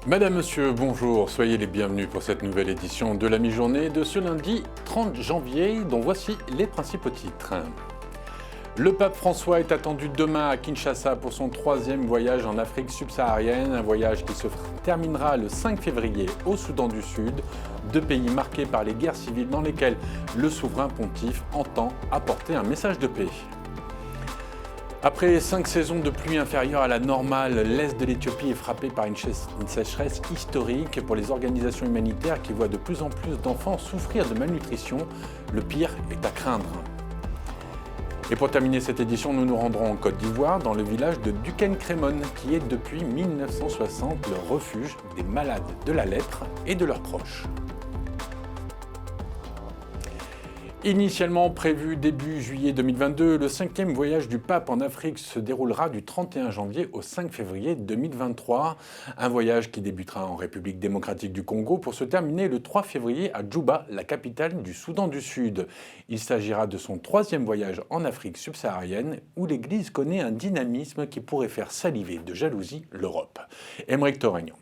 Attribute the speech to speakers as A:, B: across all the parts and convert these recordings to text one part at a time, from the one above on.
A: Madame, Monsieur, bonjour, soyez les bienvenus pour cette nouvelle édition de la mi-journée de ce lundi 30 janvier, dont voici les principaux titres. Le pape François est attendu demain à Kinshasa pour son 3e voyage en Afrique subsaharienne, un voyage qui se terminera le 5 février au Soudan du Sud, 2 pays marqués par les guerres civiles dans lesquelles le souverain pontife entend apporter un message de paix. Après 5 saisons de pluie inférieures à la normale, l'est de l'Éthiopie est frappé par une sécheresse historique pour les organisations humanitaires qui voient de plus en plus d'enfants souffrir de malnutrition. Le pire est à craindre. Et pour terminer cette édition, nous nous rendrons en Côte d'Ivoire, dans le village de Duquesne-Crémone, qui est depuis 1960 le refuge des malades de la lèpre et de leurs proches. Initialement prévu début juillet 2022, le 5e voyage du pape en Afrique se déroulera du 31 janvier au 5 février 2023. Un voyage qui débutera en République démocratique du Congo pour se terminer le 3 février à Djouba, la capitale du Soudan du Sud. Il s'agira de son 3e voyage en Afrique subsaharienne où l'Église connaît un dynamisme qui pourrait faire saliver de jalousie l'Europe. Aymeric Torragnan.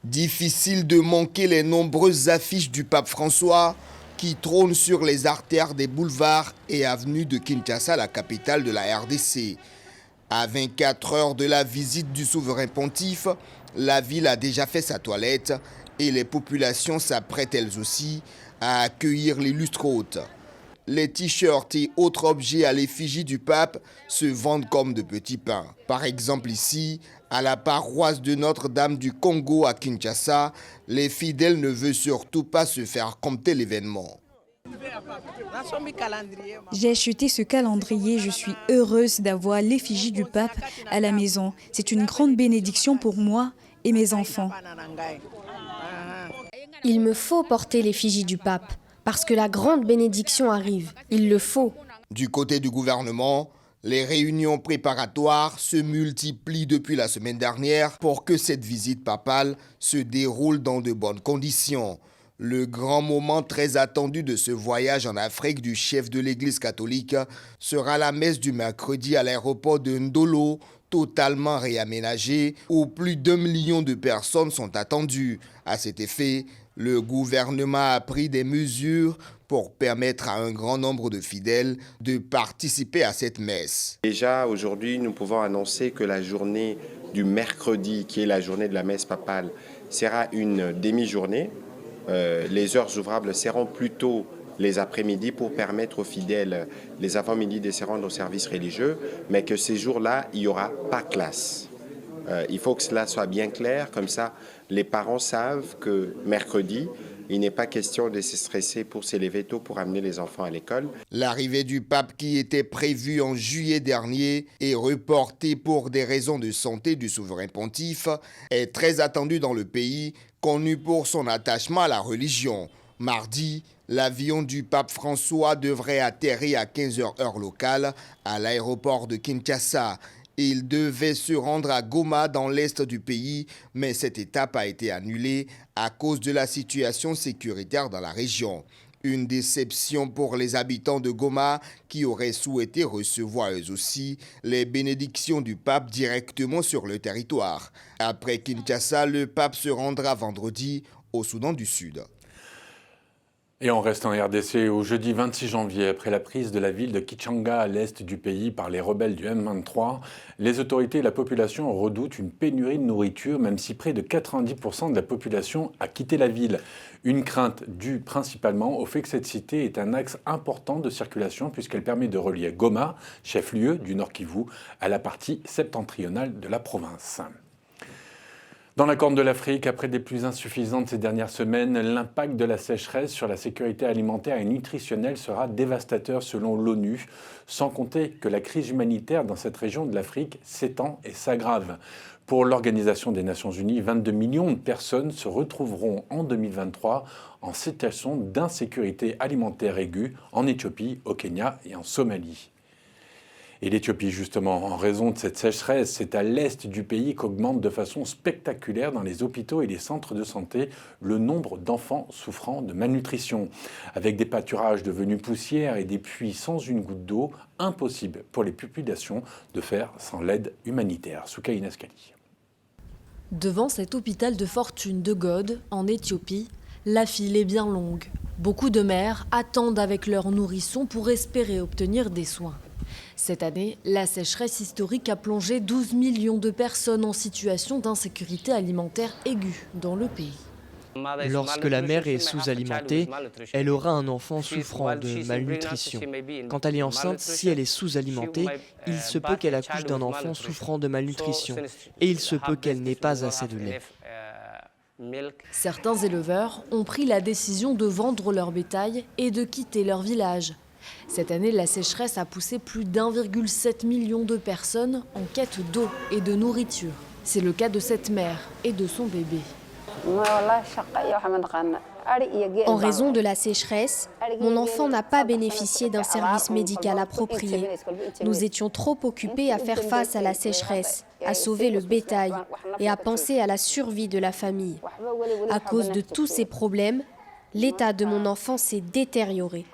B: Difficile de manquer les nombreuses affiches du pape François qui trône sur les artères des boulevards et avenues de Kinshasa, la capitale de la RDC. À 24 heures de la visite du souverain pontife, la ville a déjà fait sa toilette et les populations s'apprêtent elles aussi à accueillir l'illustre hôte. Les t-shirts et autres objets à l'effigie du pape se vendent comme de petits pains. Par exemple ici, à la paroisse de Notre-Dame du Congo à Kinshasa, les fidèles ne veulent surtout pas se faire compter l'événement.
C: J'ai acheté ce calendrier, je suis heureuse d'avoir l'effigie du pape à la maison. C'est une grande bénédiction pour moi et mes enfants.
D: Il me faut porter l'effigie du pape, parce que la grande bénédiction arrive. Il le faut.
B: Du côté du gouvernement, les réunions préparatoires se multiplient depuis la semaine dernière pour que cette visite papale se déroule dans de bonnes conditions. Le grand moment très attendu de ce voyage en Afrique du chef de l'Église catholique sera la messe du mercredi à l'aéroport de Ndolo, totalement réaménagé, où plus d'1 million de personnes sont attendues. À cet effet, le gouvernement a pris des mesures pour permettre à un grand nombre de fidèles de participer à cette messe.
E: Déjà, aujourd'hui, nous pouvons annoncer que la journée du mercredi, qui est la journée de la messe papale, sera une demi-journée. Les heures ouvrables seront plutôt les après-midi pour permettre aux fidèles, les avant-midi, de se rendre au service religieux, mais que ces jours-là, il n'y aura pas classe. Il faut que cela soit bien clair, comme ça, les parents savent que mercredi, il n'est pas question de se stresser pour se lever tôt pour amener les enfants à l'école.
B: L'arrivée du pape qui était prévue en juillet dernier et reportée pour des raisons de santé du souverain pontife est très attendue dans le pays, connu pour son attachement à la religion. Mardi, l'avion du pape François devrait atterrir à 15h heure locale à l'aéroport de Kinshasa. Il devait se rendre à Goma dans l'est du pays, mais cette étape a été annulée à cause de la situation sécuritaire dans la région. Une déception pour les habitants de Goma qui auraient souhaité recevoir eux aussi les bénédictions du pape directement sur le territoire. Après Kinshasa, le pape se rendra vendredi au Soudan du Sud.
A: Et on reste en RDC au jeudi 26 janvier, après la prise de la ville de Kichanga à l'est du pays par les rebelles du M23, les autorités et la population redoutent une pénurie de nourriture, même si près de 90% de la population a quitté la ville. Une crainte due principalement au fait que cette cité est un axe important de circulation puisqu'elle permet de relier Goma, chef-lieu du Nord Kivu, à la partie septentrionale de la province. Dans la Corne de l'Afrique, après des pluies insuffisantes ces dernières semaines, l'impact de la sécheresse sur la sécurité alimentaire et nutritionnelle sera dévastateur selon l'ONU, sans compter que la crise humanitaire dans cette région de l'Afrique s'étend et s'aggrave. Pour l'Organisation des Nations Unies, 22 millions de personnes se retrouveront en 2023 en situation d'insécurité alimentaire aiguë en Éthiopie, au Kenya et en Somalie. Et l'Éthiopie, justement, en raison de cette sécheresse, c'est à l'est du pays qu'augmente de façon spectaculaire dans les hôpitaux et les centres de santé le nombre d'enfants souffrant de malnutrition. Avec des pâturages devenus poussière et des puits sans une goutte d'eau, impossible pour les populations de faire sans l'aide humanitaire. Soukaina Skali.
F: Devant cet hôpital de fortune de God, en Éthiopie, la file est bien longue. Beaucoup de mères attendent avec leurs nourrissons pour espérer obtenir des soins. Cette année, la sécheresse historique a plongé 12 millions de personnes en situation d'insécurité alimentaire aiguë dans le pays.
G: Lorsque la mère est sous-alimentée, elle aura un enfant souffrant de malnutrition. Quand elle est enceinte, si elle est sous-alimentée, il se peut qu'elle accouche d'un enfant souffrant de malnutrition et il se peut qu'elle n'ait pas assez de lait.
F: Certains éleveurs ont pris la décision de vendre leur bétail et de quitter leur village. Cette année, la sécheresse a poussé plus d'1,7 million de personnes en quête d'eau et de nourriture. C'est le cas de cette mère et de son bébé.
D: En raison de la sécheresse, mon enfant n'a pas bénéficié d'un service médical approprié. Nous étions trop occupés à faire face à la sécheresse, à sauver le bétail et à penser à la survie de la famille. À cause de tous ces problèmes, l'état de mon enfant s'est détérioré.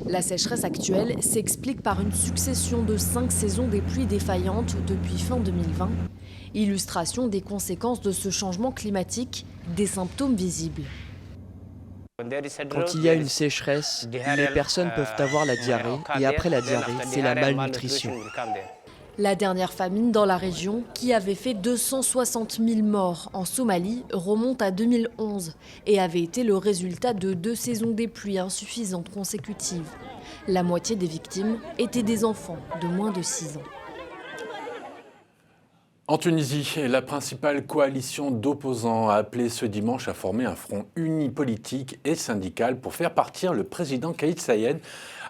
F: La sécheresse actuelle s'explique par une succession de 5 saisons des pluies défaillantes depuis fin 2020. Illustration des conséquences de ce changement climatique, des symptômes visibles.
G: Quand il y a une sécheresse, les personnes peuvent avoir la diarrhée et après la diarrhée, c'est la malnutrition.
F: La dernière famine dans la région, qui avait fait 260 000 morts en Somalie, remonte à 2011 et avait été le résultat de 2 saisons des pluies insuffisantes consécutives. La moitié des victimes étaient des enfants de moins de 6 ans.
A: En Tunisie, la principale coalition d'opposants a appelé ce dimanche à former un front uni politique et syndical pour faire partir le président Kais Saied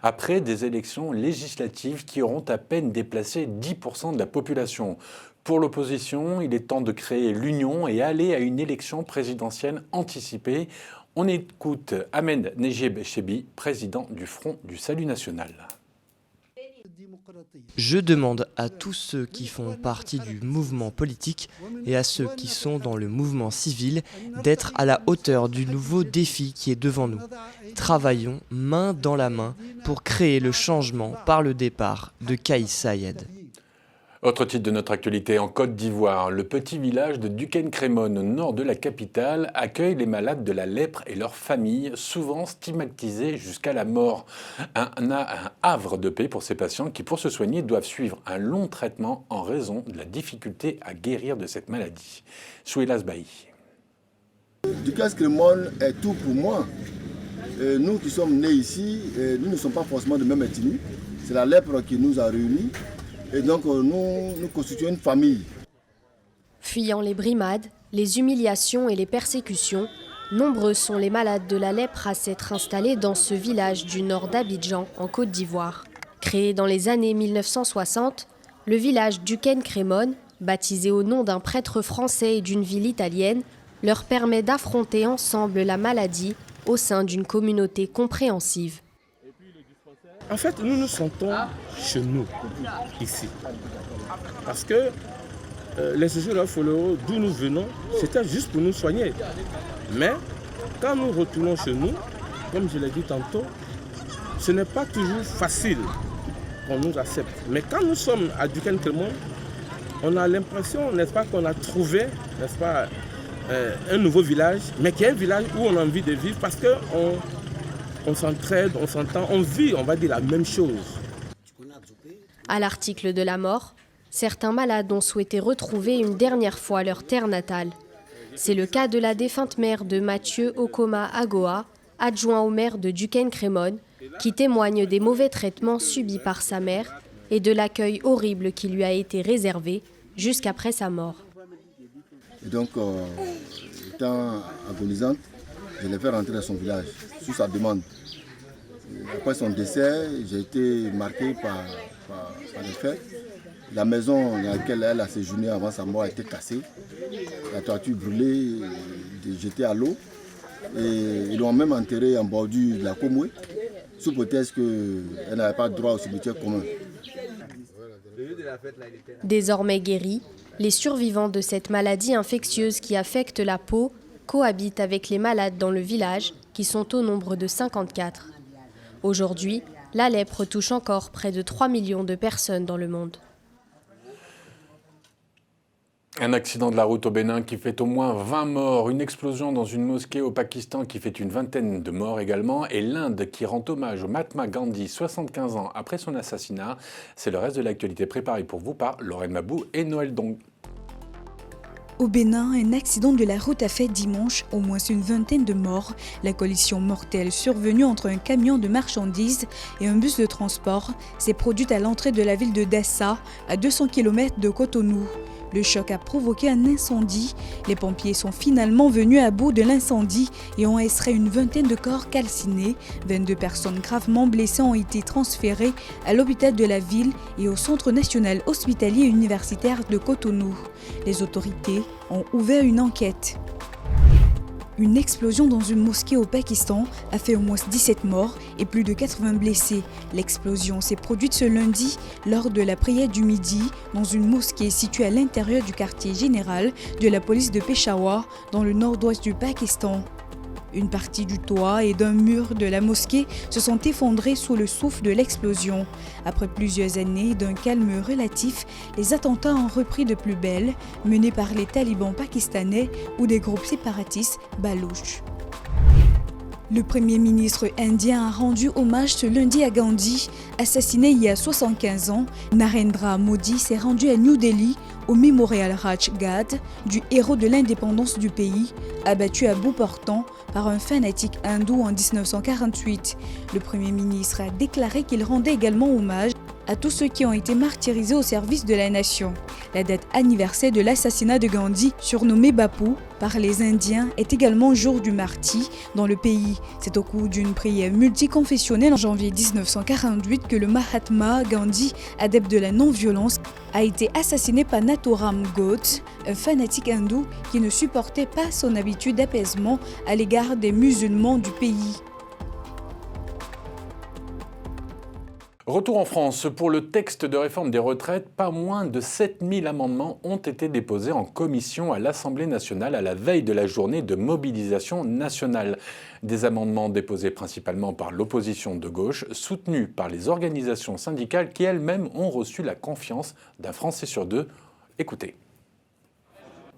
A: après des élections législatives qui auront à peine déplacé 10% de la population. Pour l'opposition, il est temps de créer l'union et aller à une élection présidentielle anticipée. On écoute Ahmed Nejib Chebi, président du Front du Salut National.
G: Je demande à tous ceux qui font partie du mouvement politique et à ceux qui sont dans le mouvement civil d'être à la hauteur du nouveau défi qui est devant nous. Travaillons main dans la main pour créer le changement par le départ de Kais Saied.
A: Autre titre de notre actualité, en Côte d'Ivoire, le petit village de Duquesne-Crémone, au nord de la capitale, accueille les malades de la lèpre et leurs familles, souvent stigmatisés jusqu'à la mort. Un havre de paix pour ces patients qui, pour se soigner, doivent suivre un long traitement en raison de la difficulté à guérir de cette maladie. Souilas Bailly.
H: Duquesne-Crémone est tout pour moi. Nous qui sommes nés ici, nous ne sommes pas forcément de même ethnie. C'est la lèpre qui nous a réunis. Et donc nous constituons une famille.
D: Fuyant les brimades, les humiliations et les persécutions, nombreux sont les malades de la lèpre à s'être installés dans ce village du nord d'Abidjan, en Côte d'Ivoire. Créé dans les années 1960, le village Duquesne-Crémone, baptisé au nom d'un prêtre français et d'une ville italienne, leur permet d'affronter ensemble la maladie au sein d'une communauté compréhensive.
I: En fait, nous nous sentons chez nous, ici. Parce que les séjours de Foloro, d'où nous venons, c'était juste pour nous soigner. Mais quand nous retournons chez nous, comme je l'ai dit tantôt, ce n'est pas toujours facile qu'on nous accepte. Mais quand nous sommes à Duquesne-Crémone, on a l'impression, n'est-ce pas, qu'on a trouvé, n'est-ce pas, un nouveau village, mais qui est un village où on a envie de vivre parce qu'on s'entraide, on s'entend, on vit, on va dire la même chose.
D: À l'article de la mort, certains malades ont souhaité retrouver une dernière fois leur terre natale. C'est le cas de la défunte mère de Mathieu Okoma Agoa, adjoint au maire de Duquesne-Crémone, qui témoigne des mauvais traitements subis par sa mère et de l'accueil horrible qui lui a été réservé jusqu'après sa mort.
H: Et donc, étant agonisante, je l'ai fait rentrer dans son village, sous sa demande. Après son décès, j'ai été marqué par les faits. La maison dans laquelle elle a séjourné avant sa mort a été cassée. La toiture brûlée, jetée à l'eau. Et ils l'ont même enterrée en bordure de la Komoué, sous prétexte qu'elle n'avait pas droit au cimetière commun.
D: Désormais guéris, les survivants de cette maladie infectieuse qui affecte la peau cohabitent avec les malades dans le village, qui sont au nombre de 54. Aujourd'hui, la lèpre touche encore près de 3 millions de personnes dans le monde.
A: Un accident de la route au Bénin qui fait au moins 20 morts, une explosion dans une mosquée au Pakistan qui fait une vingtaine de morts également, et l'Inde qui rend hommage au Mahatma Gandhi 75 ans après son assassinat. C'est le reste de l'actualité préparée pour vous par Lorraine Mabou et Noël Dong.
C: Au Bénin, un accident de la route a fait dimanche au moins une vingtaine de morts. La collision mortelle survenue entre un camion de marchandises et un bus de transport s'est produite à l'entrée de la ville de Dassa, à 200 km de Cotonou. Le choc a provoqué un incendie. Les pompiers sont finalement venus à bout de l'incendie et ont extrait une vingtaine de corps calcinés. 22 personnes gravement blessées ont été transférées à l'hôpital de la ville et au Centre national hospitalier universitaire de Cotonou. Les autorités ont ouvert une enquête. Une explosion dans une mosquée au Pakistan a fait au moins 17 morts et plus de 80 blessés. L'explosion s'est produite ce lundi lors de la prière du midi dans une mosquée située à l'intérieur du quartier général de la police de Peshawar dans le nord-ouest du Pakistan. Une partie du toit et d'un mur de la mosquée se sont effondrés sous le souffle de l'explosion. Après plusieurs années d'un calme relatif, les attentats ont repris de plus belle, menés par les talibans pakistanais ou des groupes séparatistes balouches. Le Premier ministre indien a rendu hommage ce lundi à Gandhi, assassiné il y a 75 ans. Narendra Modi s'est rendu à New Delhi, au mémorial Raj Ghat, du héros de l'indépendance du pays, abattu à bout portant par un fanatique hindou en 1948. Le Premier ministre a déclaré qu'il rendait également hommage à tous ceux qui ont été martyrisés au service de la nation. La date anniversaire de l'assassinat de Gandhi, surnommé Bapu par les Indiens, est également jour du martyr dans le pays. C'est au cours d'une prière multiconfessionnelle en janvier 1948 que le Mahatma Gandhi, adepte de la non-violence, a été assassiné par Nathuram Godse, un fanatique hindou qui ne supportait pas son habitude d'apaisement à l'égard des musulmans du pays.
A: Retour en France. Pour le texte de réforme des retraites, pas moins de 7000 amendements ont été déposés en commission à l'Assemblée nationale à la veille de la journée de mobilisation nationale. Des amendements déposés principalement par l'opposition de gauche, soutenus par les organisations syndicales qui elles-mêmes ont reçu la confiance d'un Français sur deux. Écoutez.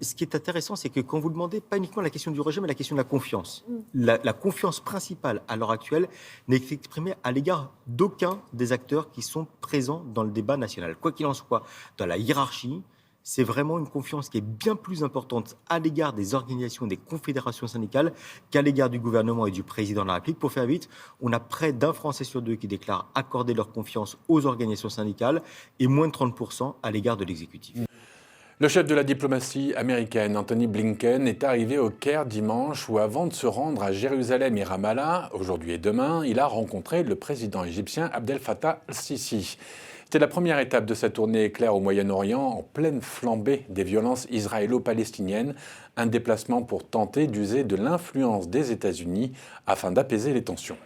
J: Ce qui est intéressant, c'est que quand vous demandez pas uniquement la question du rejet, mais la question de la confiance. La confiance principale à l'heure actuelle n'est exprimée à l'égard d'aucun des acteurs qui sont présents dans le débat national. Quoi qu'il en soit, dans la hiérarchie, c'est vraiment une confiance qui est bien plus importante à l'égard des organisations, des confédérations syndicales qu'à l'égard du gouvernement et du président de la République. Pour faire vite, on a près d'un Français sur deux qui déclarent accorder leur confiance aux organisations syndicales et moins de 30% à l'égard de l'exécutif.
A: Le chef de la diplomatie américaine, Anthony Blinken, est arrivé au Caire dimanche où, avant de se rendre à Jérusalem et Ramallah, aujourd'hui et demain, il a rencontré le président égyptien Abdel Fattah al-Sisi. C'était la première étape de sa tournée éclair au Moyen-Orient, en pleine flambée des violences israélo-palestiniennes, un déplacement pour tenter d'user de l'influence des États-Unis afin d'apaiser les tensions.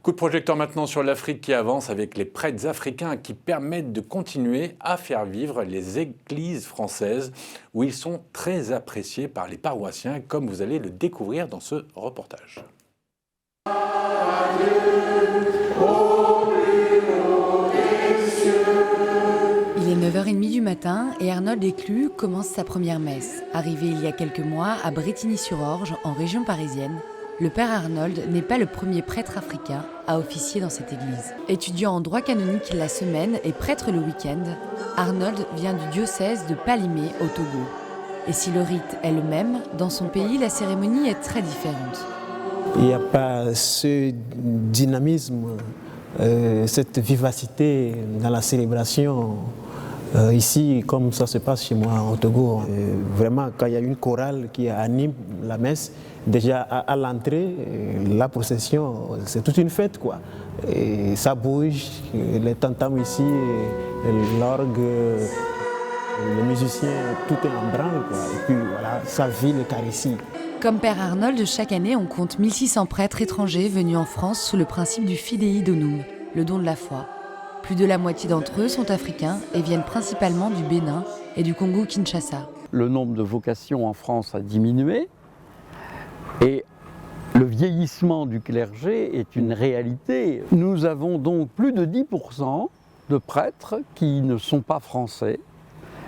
A: Coup de projecteur maintenant sur l'Afrique qui avance avec les prêtres africains qui permettent de continuer à faire vivre les églises françaises où ils sont très appréciés par les paroissiens, comme vous allez le découvrir dans ce reportage.
K: Il est 9h30 du matin et Arnold Éclus commence sa première messe. Arrivé il y a quelques mois à Brétigny-sur-Orge, en région parisienne, le père Arnold n'est pas le premier prêtre africain à officier dans cette église. Étudiant en droit canonique la semaine et prêtre le week-end, Arnold vient du diocèse de Palimé au Togo. Et si le rite est le même, dans son pays, la cérémonie est très différente.
L: Il n'y a pas ce dynamisme, cette vivacité dans la célébration ici, comme ça se passe chez moi au Togo. Vraiment, quand il y a une chorale qui anime la messe, déjà à l'entrée, la procession, c'est toute une fête, quoi. Et ça bouge, les tam-tams ici, l'orgue, les musiciens, tout est en branle, quoi. Et puis voilà, ça vit l'Eucharistie.
K: Comme père Arnold, chaque année, on compte 1600 prêtres étrangers venus en France sous le principe du Fidei Donum, le don de la foi. Plus de la moitié d'entre eux sont africains et viennent principalement du Bénin et du Congo-Kinshasa.
M: Le nombre de vocations en France a diminué. Et le vieillissement du clergé est une réalité. Nous avons donc plus de 10% de prêtres qui ne sont pas français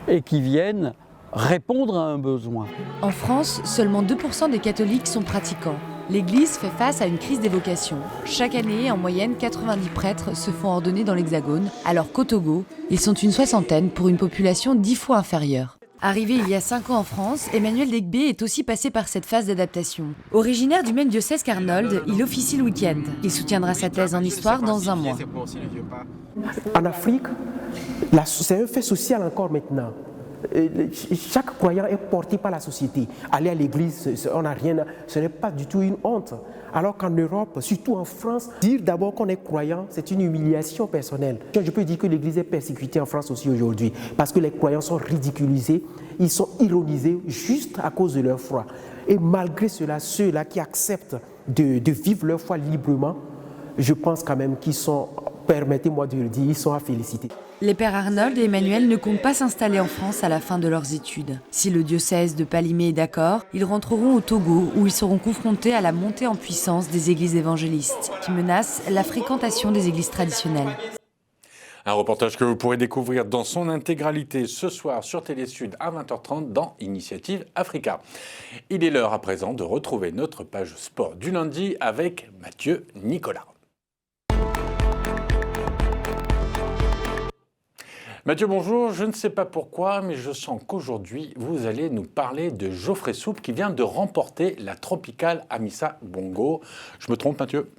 M: et qui viennent répondre à un besoin.
K: En France, seulement 2% des catholiques sont pratiquants. L'Église fait face à une crise des vocations. Chaque année, en moyenne, 90 prêtres se font ordonner dans l'Hexagone, alors qu'au Togo, ils sont une soixantaine pour une population 10 fois inférieure. Arrivé il y a 5 ans en France, Emmanuel Degbé est aussi passé par cette phase d'adaptation. Originaire du même diocèse qu'Arnold, il officie le week-end. Il soutiendra sa thèse en histoire dans un mois.
N: En Afrique, c'est un fait social encore maintenant. Chaque croyant est porté par la société. Aller à l'église, on n'a rien, ce n'est pas du tout une honte. Alors qu'en Europe, surtout en France, dire d'abord qu'on est croyant, c'est une humiliation personnelle. Je peux dire que l'église est persécutée en France aussi aujourd'hui, parce que les croyants sont ridiculisés, ils sont ironisés juste à cause de leur foi. Et malgré cela, ceux-là qui acceptent de vivre leur foi librement, je pense quand même qu'ils sont, permettez-moi de le dire, ils sont à féliciter.
K: Les pères Arnold et Emmanuel ne comptent pas s'installer en France à la fin de leurs études. Si le diocèse de Palimé est d'accord, ils rentreront au Togo où ils seront confrontés à la montée en puissance des églises évangélistes qui menacent la fréquentation des églises traditionnelles.
A: Un reportage que vous pourrez découvrir dans son intégralité ce soir sur Télé Sud à 20h30 dans Initiative Africa. Il est l'heure à présent de retrouver notre page sport du lundi avec Mathieu Nicolas. Mathieu, bonjour. Je ne sais pas pourquoi, mais je sens qu'aujourd'hui, vous allez nous parler de Geoffrey Soupe qui vient de remporter la Tropicale Amissa Bongo. Je me trompe, Mathieu ?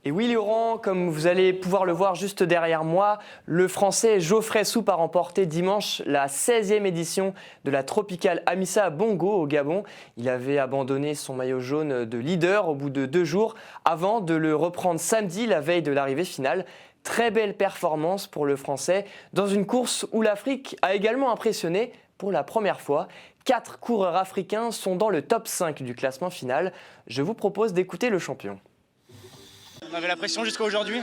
O: Et oui, Laurent, comme vous allez pouvoir le voir juste derrière moi, le Français Geoffrey Soupe a remporté dimanche la 16e édition de la Tropicale Amissa Bongo au Gabon. Il avait abandonné son maillot jaune de leader au bout de 2 jours avant de le reprendre samedi, la veille de l'arrivée finale. Très belle performance pour le Français dans une course où l'Afrique a également impressionné pour la première fois. 4 coureurs africains sont dans le top 5 du classement final. Je vous propose d'écouter le champion.
P: On avait la pression jusqu'à aujourd'hui.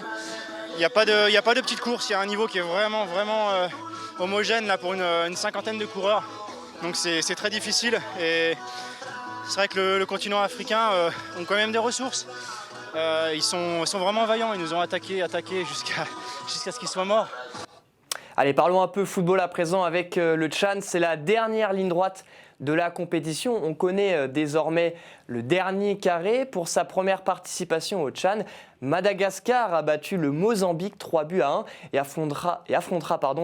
P: Il n'y a pas de petite course, il y a un niveau qui est vraiment homogène là, pour une cinquantaine de coureurs. Donc c'est très difficile et c'est vrai que le continent africain ont quand même des ressources. Ils sont vraiment vaillants, ils nous ont attaqué jusqu'à ce qu'ils soient morts.
O: Allez, parlons un peu football à présent avec le Tchad. C'est la dernière ligne droite de la compétition. On connaît désormais le dernier carré. Pour sa première participation au Tchad, Madagascar a battu le Mozambique 3-1 et affrontera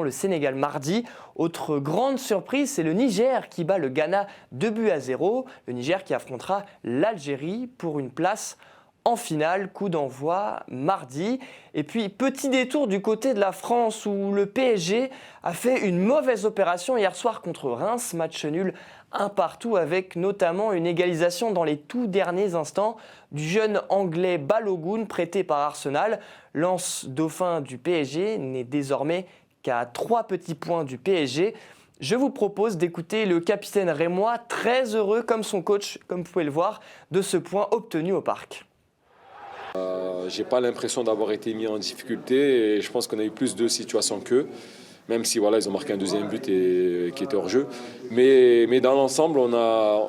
O: le Sénégal mardi. Autre grande surprise, c'est le Niger qui bat le Ghana 2-0. Le Niger qui affrontera l'Algérie pour une place en finale, coup d'envoi mardi. Et puis, petit détour du côté de la France où le PSG a fait une mauvaise opération hier soir contre Reims. Match nul 1-1 avec notamment une égalisation dans les tout derniers instants du jeune anglais Balogun prêté par Arsenal. Lance-dauphin du PSG n'est désormais qu'à 3 petits points du PSG. Je vous propose d'écouter le capitaine rémois, très heureux comme son coach, comme vous pouvez le voir, de ce point obtenu au parc.
Q: J'ai pas l'impression d'avoir été mis en difficulté et je pense qu'on a eu plus de situations qu'eux, même si voilà, ils ont marqué un deuxième but qui était hors jeu. Mais dans l'ensemble,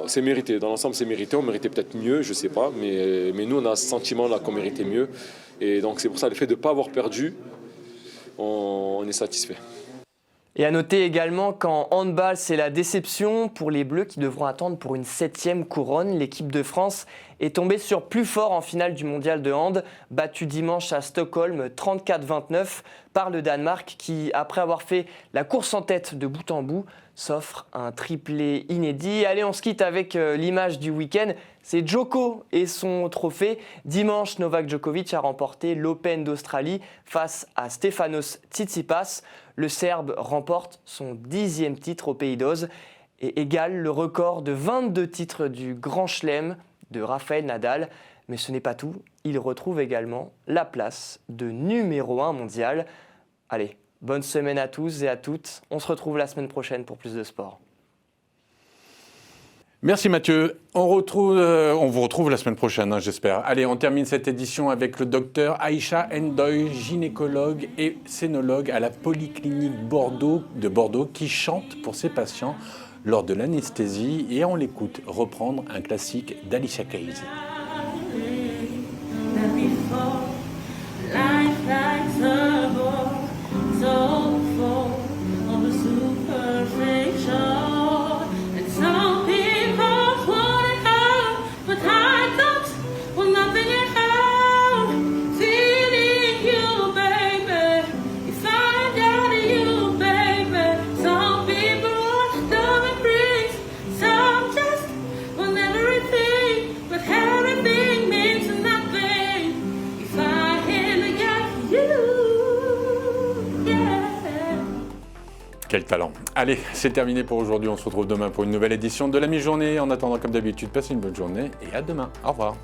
Q: c'est mérité. Dans l'ensemble, c'est mérité. On méritait peut-être mieux, je sais pas, mais nous, on a ce sentiment là qu'on méritait mieux. Et donc c'est pour ça, le fait de ne pas avoir perdu, on est satisfait.
O: Et à noter également qu'en handball, c'est la déception pour les Bleus qui devront attendre pour une 7e couronne. L'équipe de France est tombée sur plus fort en finale du mondial de hand, battue dimanche à Stockholm 34-29 par le Danemark qui, après avoir fait la course en tête de bout en bout, s'offre un triplé inédit. Allez, on se quitte avec l'image du week-end. C'est Djoko et son trophée. Dimanche, Novak Djokovic a remporté l'Open d'Australie face à Stefanos Tsitsipas. Le Serbe remporte son 10e titre au Pays d'Oz et égale le record de 22 titres du Grand Chelem de Rafael Nadal. Mais ce n'est pas tout, il retrouve également la place de numéro 1 mondial. Allez, bonne semaine à tous et à toutes. On se retrouve la semaine prochaine pour plus de sport.
A: Merci Mathieu. On vous retrouve la semaine prochaine, j'espère. Allez, on termine cette édition avec le docteur Aïcha Ndoye, gynécologue et scénologue à la Polyclinique de Bordeaux, qui chante pour ses patients lors de l'anesthésie. Et on l'écoute reprendre un classique d'Alicia Keys.
R: Life like a ball, so full of a superficial.
A: quel talent. Allez, c'est terminé pour aujourd'hui. On se retrouve demain pour une nouvelle édition de la mi-journée. En attendant, comme d'habitude, passez une bonne journée et à demain. Au revoir.